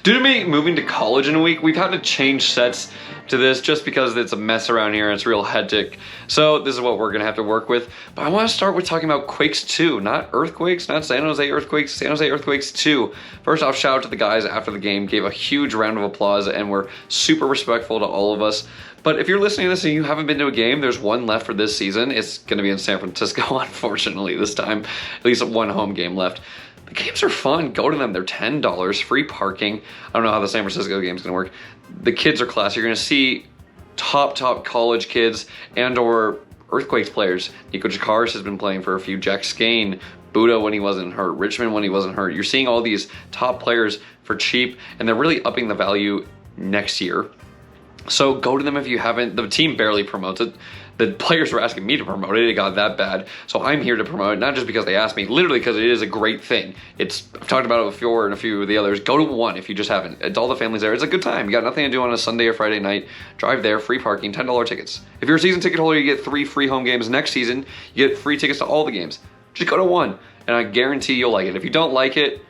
Due to me moving to college in a week, we've had to change sets to this just because it's a mess around here and it's real hectic. So this is what we're gonna have to work with. But I wanna start with talking about Quakes 2, not Earthquakes, not San Jose Earthquakes, San Jose Earthquakes 2. First off, shout out to the guys after the game, gave a huge round of applause and were super respectful to all of us. But if you're listening to this and you haven't been to a game, there's one left for this season. It's gonna be in San Francisco, unfortunately, this time. At least one home game left. The games are fun. Go to them. They're $10, free parking. I don't know how the San Francisco game's gonna work. The kids are class. You're gonna see top college kids and or Earthquakes players. Nico Jakaris has been playing for a few. Jack Skane, Buda when he wasn't hurt, Richmond when he wasn't hurt. You're seeing all these top players for cheap, and they're really upping the value next year. So go to them if you haven't. The team barely promotes it. The players were asking me to promote it. It got that bad. So I'm here to promote it, not just because they asked me, literally because it is a great thing. I've talked about it before and a few of the others. Go to one if you just haven't. It's all the families there. It's a good time. You got nothing to do on a Sunday or Friday night. Drive there, free parking, $10 tickets. If you're a season ticket holder, you get 3 free home games. Next season, you get free tickets to all the games. Just go to one, and I guarantee you'll like it. If you don't like it,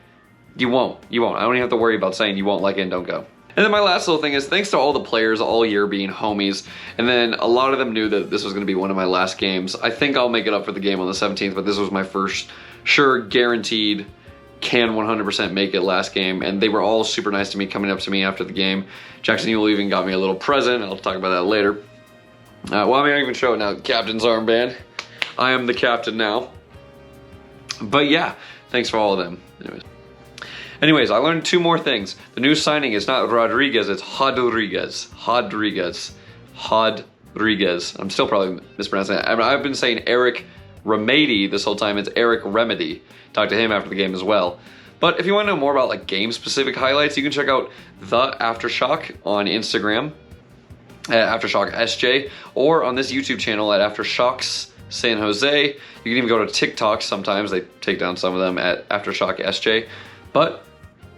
you won't. You won't. I don't even have to worry about saying you won't like it and don't go. And then my last little thing is thanks to all the players all year being homies. And then a lot of them knew that this was going to be one of my last games. I think I'll make it up for the game on the 17th, but this was my first sure guaranteed can 100% make it last game. And they were all super nice to me coming up to me after the game. Jackson Ewell even got me a little present. I'll talk about that later. Well, I mean, I even show it now. Captain's armband. I am the captain now. But yeah, thanks for all of them. Anyways, I learned 2 more things. The new signing is not Rodriguez, it's Rodriguez. I'm still probably mispronouncing that. I mean, I've been saying Eric Remedy this whole time. It's Eric Remedy. Talked to him after the game as well. But if you want to know more about like game-specific highlights, you can check out The Aftershock on Instagram at Aftershock SJ, or on this YouTube channel at Aftershocks San Jose. You can even go to TikTok sometimes. They take down some of them at Aftershock SJ. But,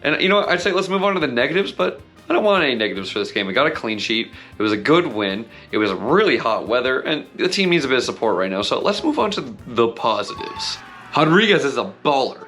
and you know what, I'd say let's move on to the negatives, but I don't want any negatives for this game. We got a clean sheet. It was a good win. It was really hot weather, and the team needs a bit of support right now. So let's move on to the positives. Rodriguez is a baller.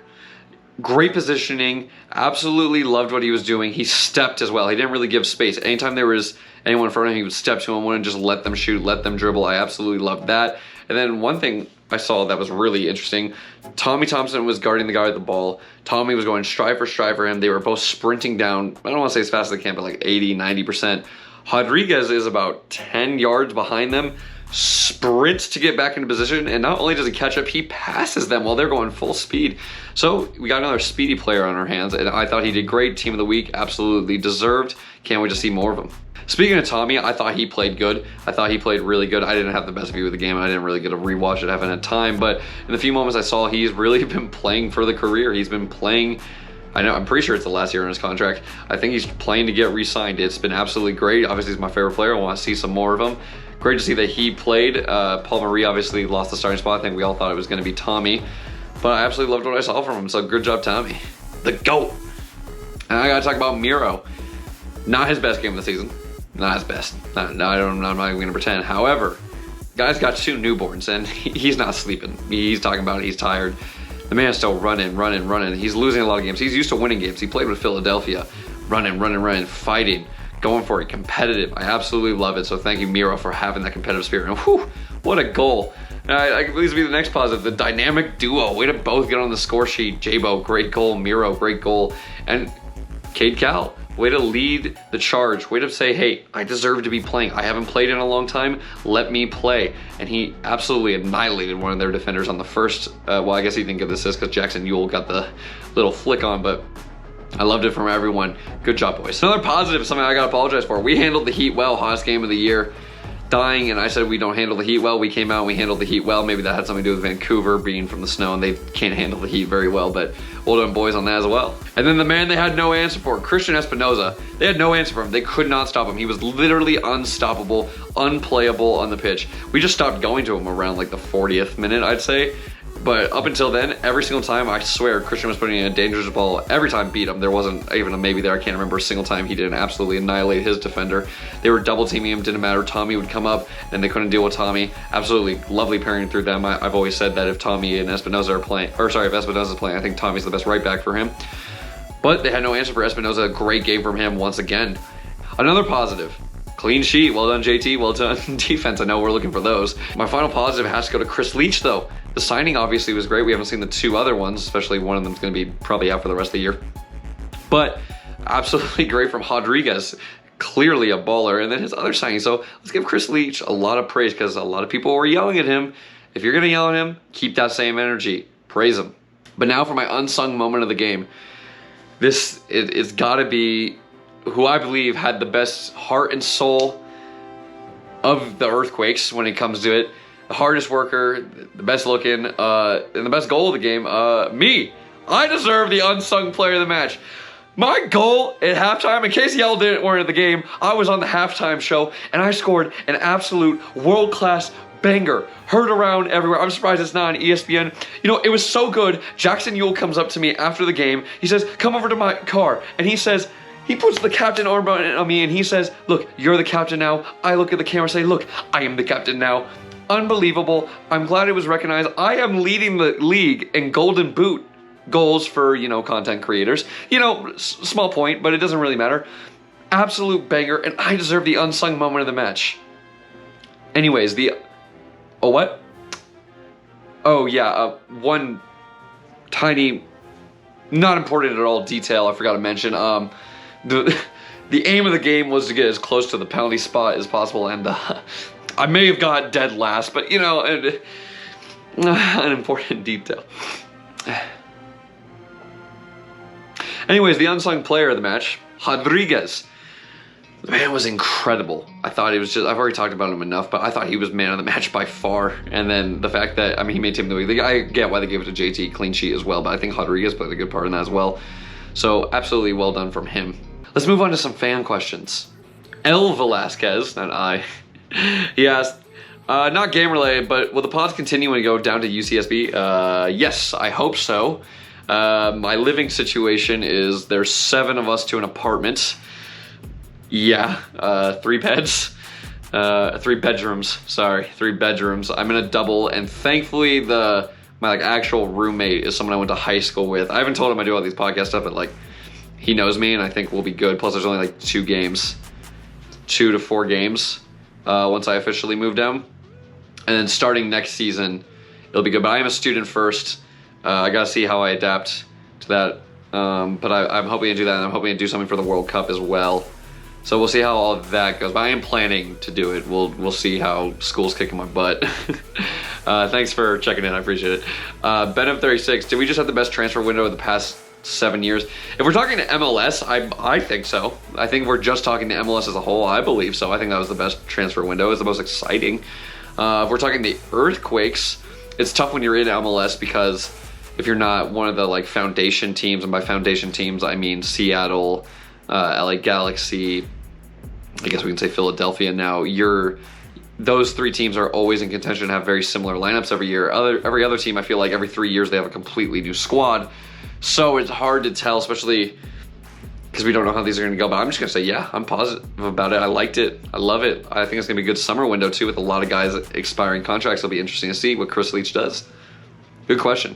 Great positioning. Absolutely loved what he was doing. He stepped as well. He didn't really give space. Anytime there was anyone in front of him, he would step to him, wouldn't just let them shoot, let them dribble. I absolutely loved that. And then one thing I saw that was really interesting, Tommy Thompson was guarding the guy with the ball. Tommy was going stride for him. They were both sprinting down, I don't want to say as fast as they can, but like 80, 90%. Rodriguez is about 10 yards behind them, sprints to get back into position, and not only does he catch up, he passes them while they're going full speed. So we got another speedy player on our hands, and I thought he did great. Team of the week, absolutely deserved. Can't wait to see more of him. Speaking of Tommy, I thought he played good. I thought he played really good. I didn't have the best view of the game. I didn't really get to rewatch it, haven't had time, but in the few moments I saw, he's really been playing for the career. He's been playing, I'm pretty sure it's the last year in his contract. I think he's playing to get re-signed. It's been absolutely great. Obviously, he's my favorite player. I want to see some more of him. Great to see that he played. Paul Marie obviously lost the starting spot. I think we all thought it was going to be Tommy, but I absolutely loved what I saw from him. So good job, Tommy. The GOAT. And I got to talk about Miro. Not his best game of the season. Not his best. I'm not even going to pretend. However, guy's got 2 newborns and he's not sleeping. He's talking about it. He's tired. The man's still running. He's losing a lot of games. He's used to winning games. He played with Philadelphia. Running, fighting, going for it, competitive. I absolutely love it. So thank you, Miro, for having that competitive spirit. And whew, what a goal. I can please be the next positive. The dynamic duo. Way to both get on the score sheet. Jabo, great goal. Miro, great goal. And Cade Cal, way to lead the charge. Way to say, hey, I deserve to be playing. I haven't played in a long time. Let me play. And he absolutely annihilated one of their defenders on the first. Well, I guess he didn't get the assist because Jackson Ewell got the little flick on, but I loved it from everyone. Good job, boys. Another positive, something I got to apologize for. We handled the Heat well. Hottest game of the year. Dying, and I said we don't handle the Heat well. We came out and we handled the Heat well. Maybe that had something to do with Vancouver being from the snow and they can't handle the Heat very well, but well done, boys, on that as well. And then the man they had no answer for, Christian Espinoza. They had no answer for him. They could not stop him. He was literally unstoppable, unplayable on the pitch. We just stopped going to him around like the 40th minute, I'd say. But up until then, every single time, I swear, Christian was putting in a dangerous ball. Every time beat him. There wasn't even a maybe there. I can't remember a single time he didn't absolutely annihilate his defender. They were double teaming him, didn't matter. Tommy would come up and they couldn't deal with Tommy. Absolutely lovely pairing through them. I've always said that if Tommy and Espinoza are playing, or sorry, if Espinoza's playing, I think Tommy's the best right back for him. But they had no answer for Espinoza. A great game from him once again. Another positive. Clean sheet. Well done, JT. Well done, defense. I know we're looking for those. My final positive has to go to Chris Leach, though. The signing obviously was great. We haven't seen the two other ones, especially one of them's going to be probably out for the rest of the year. But absolutely great from Rodriguez. Clearly a baller. And then his other signing. So let's give Chris Leach a lot of praise because a lot of people were yelling at him. If you're going to yell at him, keep that same energy. Praise him. But now for my unsung moment of the game. It's got to be who I believe had the best heart and soul of the Earthquakes when it comes to it. The hardest worker, the best looking, and the best goal of the game. Me. I deserve the unsung player of the match. My goal at halftime, in case y'all weren't at the game, I was on the halftime show, and I scored an absolute world-class banger. Heard around everywhere. I'm surprised it's not on ESPN. You know, it was so good. Jackson Yule comes up to me after the game. He says, come over to my car. And he says, he puts the captain armband on me, and he says, look, you're the captain now. I look at the camera and say, look, I am the captain now. Unbelievable. I'm glad it was recognized. I am leading the league in Golden Boot goals for, you know, content creators. You know, small point, but it doesn't really matter. Absolute banger, and I deserve the unsung moment of the match. Anyways, oh, what? Oh, yeah, one tiny, not important at all detail I forgot to mention. The aim of the game was to get as close to the penalty spot as possible, and I may have got dead last, but, you know, an important detail. Anyways, the unsung player of the match, Rodriguez. The man was incredible. I thought he was just, I've already talked about him enough, but I thought he was man of the match by far. And then the fact that, I mean, he made team of the week. I get why they gave it to JT, clean sheet as well, but I think Rodriguez played a good part in that as well. So absolutely well done from him. Let's move on to some fan questions. El Velasquez, not I, he asked, not game related, but will the pods continue when you go down to UCSB? Yes, I hope so. My living situation is there's 7 of us to an apartment. Yeah, 3 beds, 3 bedrooms, sorry, 3 bedrooms. I'm in a double, and thankfully my like actual roommate is someone I went to high school with. I haven't told him I do all these podcast stuff, but like he knows me, and I think we'll be good. Plus there's only like 2 to 4 games, once I officially move down. And then starting next season, it'll be good. But I am a student first. I gotta see how I adapt to that. But I'm hoping to do that, and I'm hoping to do something for the World Cup as well. So we'll see how all of that goes. But I am planning to do it. We'll see how school's kicking my butt. Thanks for checking in. I appreciate it. Ben36, did we just have the best transfer window of the past 7 years? If we're talking to MLS, I think so. I think we're just talking to MLS as a whole. I believe so. I think that was the best transfer window. It was the most exciting. If we're talking the Earthquakes, it's tough when you're in MLS because if you're not one of the like foundation teams, and by foundation teams I mean Seattle, LA Galaxy, I guess we can say Philadelphia now, those 3 teams are always in contention and have very similar lineups every year. Every other team, I feel like every 3 years they have a completely new squad. So it's hard to tell, especially because we don't know how these are going to go. But I'm just going to say, yeah, I'm positive about it. I liked it. I love it. I think it's going to be a good summer window too with a lot of guys expiring contracts. It'll be interesting to see what Chris Leach does. Good question.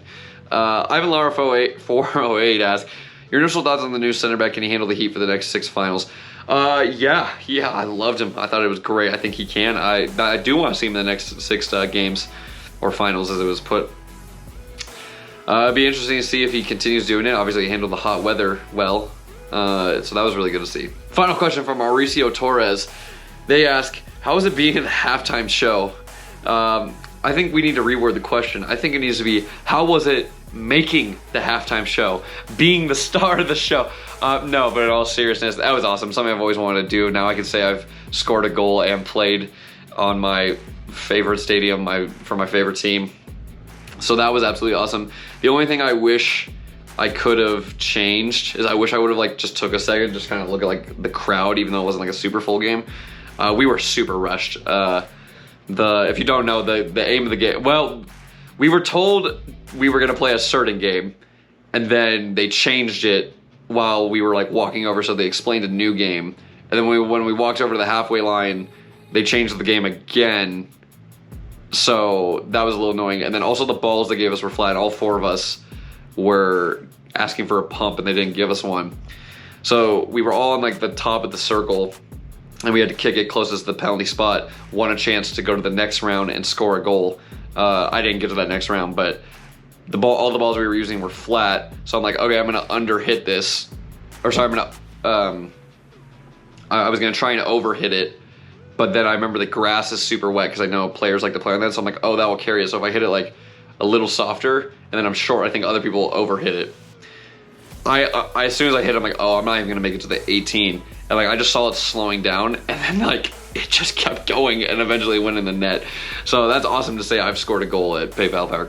Ivan Lara 408 asks, your initial thoughts on the new center back? Can he handle the heat for the next 6 finals? Yeah, I loved him. I thought it was great. I think he can. I do want to see him in the next 6 games or finals, as it was put. It'd be interesting to see if he continues doing it. Obviously, he handled the hot weather well, so that was really good to see. Final question from Mauricio Torres. They ask, how is it being in the halftime show? I think we need to reword the question. I think it needs to be, how was it making the halftime show, being the star of the show? No, but in all seriousness, that was awesome. Something I've always wanted to do. Now I can say I've scored a goal and played on my favorite stadium for my favorite team. So that was absolutely awesome. The only thing I wish I could have changed is I wish I would have like just took a second, just kind of look at like the crowd, even though it wasn't like a super full game. We were super rushed. If you don't know, the aim of the game, well, we were told we were gonna play a certain game, and then they changed it while we were like walking over, so they explained a new game. And then when we walked over to the halfway line, they changed the game again. So that was a little annoying. And then also the balls they gave us were flat. All 4 of us were asking for a pump and they didn't give us one. So we were all on like the top of the circle and we had to kick it closest to the penalty spot, won a chance to go to the next round and score a goal. I didn't get to that next round, but all the balls we were using were flat. So I'm like, okay, I'm gonna underhit this. Or sorry, I was gonna try and overhit it, but then I remember the grass is super wet because I know players like to play on that. So I'm like, oh, that will carry it. So if I hit it like a little softer and then I'm short, I think other people will overhit it. I as soon as I hit, I'm like, oh, I'm not even gonna make it to the 18. And like I just saw it slowing down, and then like it just kept going, and eventually went in the net. So that's awesome to say I've scored a goal at PayPal Power.